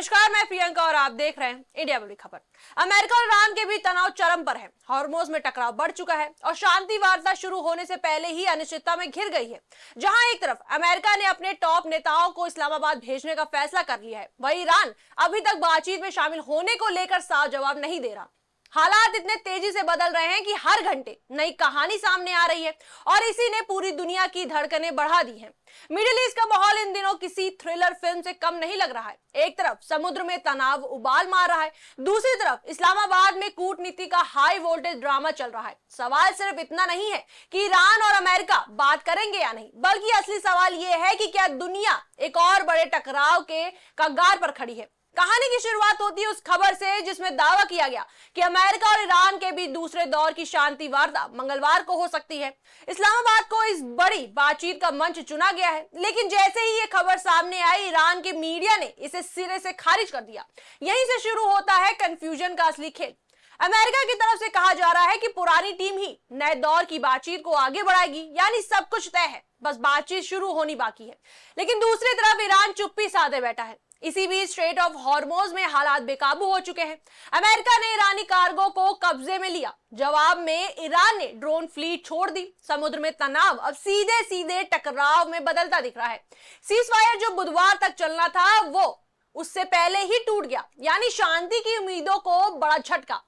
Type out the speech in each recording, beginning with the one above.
नमस्कार, मैं प्रियंका और आप देख रहे हैं इंडिया बड़ी खबर। अमेरिका और ईरान के बीच तनाव चरम पर है। हॉर्मुज़ में टकराव बढ़ चुका है और शांति वार्ता शुरू होने से पहले ही अनिश्चितता में घिर गई है। जहां एक तरफ अमेरिका ने अपने टॉप नेताओं को इस्लामाबाद भेजने का फैसला कर लिया है, वहीं ईरान अभी तक बातचीत में शामिल होने को लेकर साफ जवाब नहीं दे रहा। हालात इतने तेजी से बदल रहे हैं कि हर घंटे नई कहानी सामने आ रही है और इसी ने पूरी दुनिया की धड़कनें बढ़ा दी हैं। मिडिल ईस्ट का माहौल इन दिनों किसी थ्रिलर फिल्म से कम नहीं लग रहा है। एक तरफ समुद्र में तनाव उबाल मार रहा है, दूसरी तरफ इस्लामाबाद में कूटनीति का हाई वोल्टेज ड्रामा चल रहा है। सवाल सिर्फ इतना नहीं है कि ईरान और अमेरिका बात करेंगे या नहीं, बल्कि असली सवाल यह है कि क्या दुनिया एक और बड़े टकराव के कगार पर खड़ी है। कहानी की शुरुआत होती है उस खबर से जिसमें दावा किया गया कि अमेरिका और ईरान के बीच दूसरे दौर की शांति वार्ता मंगलवार को हो सकती है। इस्लामाबाद को इस बड़ी बातचीत का मंच चुना गया है, लेकिन जैसे ही ये खबर सामने आई, ईरान के मीडिया ने इसे सिरे से खारिज कर दिया। यहीं से शुरू होता है कंफ्यूजन का असली खेल। अमेरिका की तरफ से कहा जा रहा है कि पुरानी टीम ही नए दौर की बातचीत को आगे बढ़ाएगी, यानी सब कुछ तय है, बस बातचीत शुरू होनी बाकी है। लेकिन दूसरी तरफ ईरान चुप्पी साधे बैठा है। इसी बीच स्ट्रेट ऑफ हॉर्मुज़ में हालात बेकाबू हो चुके हैं। अमेरिका ने ईरानी कार्गो को कब्जे में लिया, जवाब में ईरान ने ड्रोन फ्लीट छोड़ दी। समुद्र में तनाव अब सीधे सीधे टकराव में बदलता दिख रहा है। सीजफायर जो बुधवार तक चलना था वो उससे पहले ही टूट गया, यानी शांति की उम्मीदों को बड़ा झटका।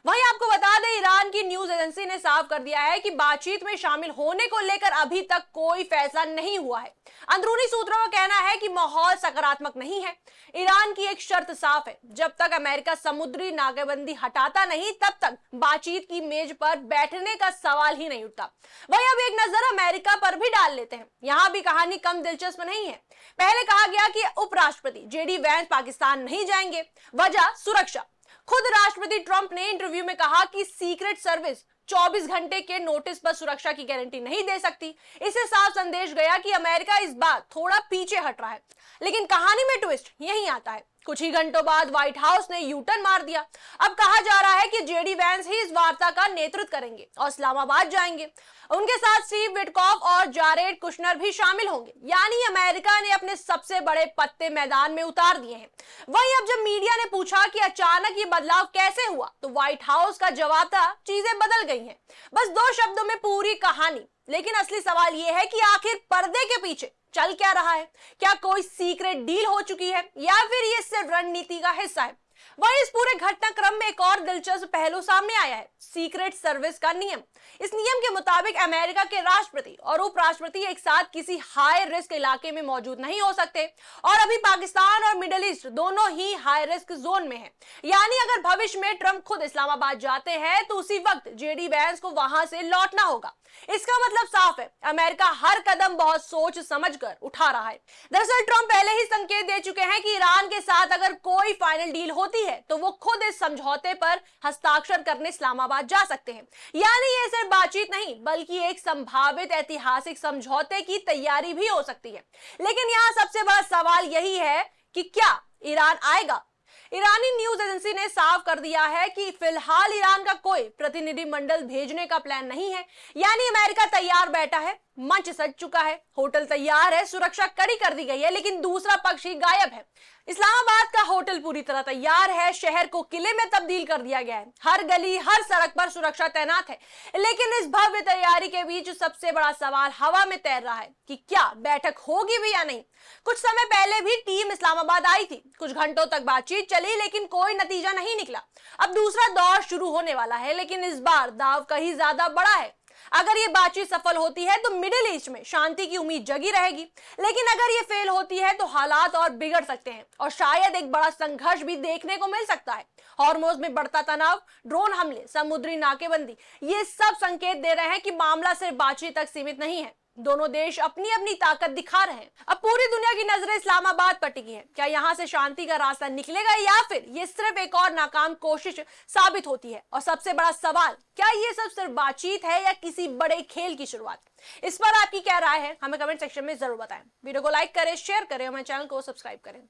वहीं आपको बता दें, ईरान की न्यूज एजेंसी ने साफ कर दिया है कि बातचीत में शामिल होने को लेकर अभी तक कोई फैसला नहीं हुआ है। अंदरूनी सूत्रों का कहना है कि माहौल सकारात्मक नहीं है। ईरान की एक शर्त साफ है, जब तक अमेरिका समुद्री नाकेबंदी हटाता नहीं, तब तक बातचीत की मेज पर बैठने का सवाल ही नहीं उठता। वहीं अब एक नजर अमेरिका पर भी डाल लेते हैं। यहां भी कहानी कम दिलचस्प नहीं है। पहले कहा गया कि उपराष्ट्रपति जेडी वैंस पाकिस्तान नहीं जाएंगे, वजह सुरक्षा। खुद राष्ट्रपति ट्रंप ने इंटरव्यू में कहा कि सीक्रेट सर्विस 24 घंटे के नोटिस पर सुरक्षा की गारंटी नहीं दे सकती। इससे साफ संदेश गया कि अमेरिका इस बार थोड़ा पीछे हट रहा है। लेकिन कहानी में ट्विस्ट यहीं आता है। कुछ ही घंटों बाद व्हाइट हाउस ने यू टर्न मार दिया। अब कहा जा रहा है कि जेडी वैंस ही इस वार्ता का नेतृत्व करेंगे और इस्लामाबाद जाएंगे। उनके साथ स्टीव विटकॉफ और जारेड कुशनर भी शामिल होंगे, यानी अमेरिका ने अपने सबसे बड़े पत्ते मैदान में उतार दिए हैं। वहीं अब जब मीडिया ने पूछा कि अचानक ये बदलाव कैसे हुआ, तो व्हाइट हाउस का जवाब था, चीजें बदल गई हैं। बस 2 शब्दों में पूरी कहानी। लेकिन असली सवाल यह है कि आखिर पर्दे के पीछे चल क्या रहा है। क्या कोई सीक्रेट डील हो चुकी है या फिर ये सिर्फ रणनीति का हिस्सा है। वहीं इस पूरे घटनाक्रम में एक और दिलचस्प पहलू सामने आया है, सीक्रेट सर्विस का नियम। इस नियम के मुताबिक अमेरिका के राष्ट्रपति और उपराष्ट्रपति एक साथ किसी हाई रिस्क इलाके में मौजूद नहीं हो सकते, और अभी पाकिस्तान और मिडिल ईस्ट दोनों ही हाई रिस्क जोन में हैं। यानी अगर भविष्य में ट्रंप खुद इस्लामाबाद जाते हैं तो उसी वक्त जेडी वैंस को वहां से लौटना होगा। इसका मतलब साफ है, अमेरिका हर कदम बहुत सोच समझकर उठा रहा है। दरअसल ट्रंप पहले ही संकेत दे चुके हैं कि ईरान के साथ अगर कोई फाइनल डील होती है तो वो खुद इस समझौते पर हस्ताक्षर करने इस्लामाबाद जा सकते हैं। यानी ये सिर्फ बातचीत नहीं, बल्कि एक संभावित ऐतिहासिक समझौते की तैयारी भी हो सकती है। लेकिन यहाँ सबसे बड़ा सवाल यही है कि क्या ईरान आएगा। ईरानी न्यूज एजेंसी ने साफ कर दिया है कि फिलहाल ईरान का कोई प्रतिनिधि मंडल भेजने का प्लान नहीं है। यानी अमेरिका तैयार बैठा है, मंच सज चुका है, होटल तैयार है, सुरक्षा कड़ी कर दी गई है, लेकिन दूसरा पक्ष ही गायब है। इस्लामाबाद का होटल पूरी तरह तैयार है, शहर को किले में तब्दील कर दिया गया है, हर गली हर सड़क पर सुरक्षा तैनात है। लेकिन इस भव्य तैयारी के बीच सबसे बड़ा सवाल हवा में तैर रहा है कि क्या बैठक होगी भी या नहीं। कुछ समय पहले भी टीम इस्लामाबाद आई थी, कुछ घंटों तक बातचीत चली, लेकिन कोई नतीजा नहीं निकला। अब दूसरा दौर शुरू होने वाला है, लेकिन इस बार दाव कहीं ज्यादा बड़ा है। अगर ये बातचीत सफल होती है तो मिडिल ईस्ट में शांति की उम्मीद जगी रहेगी, लेकिन अगर ये फेल होती है तो हालात और बिगड़ सकते हैं और शायद एक बड़ा संघर्ष भी देखने को मिल सकता है। हॉर्मुज़ में बढ़ता तनाव, ड्रोन हमले, समुद्री नाकेबंदी, ये सब संकेत दे रहे हैं कि मामला सिर्फ बातचीत तक सीमित नहीं है। दोनों देश अपनी अपनी ताकत दिखा रहे हैं। अब पूरी दुनिया की नजरें इस्लामाबाद पर टिकी है। क्या यहाँ से शांति का रास्ता निकलेगा या फिर ये सिर्फ एक और नाकाम कोशिश साबित होती है। और सबसे बड़ा सवाल, क्या ये सब सिर्फ बातचीत है या किसी बड़े खेल की शुरुआत। इस पर आपकी क्या राय है, हमें कमेंट सेक्शन में जरूर बताएं। वीडियो को लाइक करें, शेयर करें और हमारे चैनल को सब्सक्राइब करें।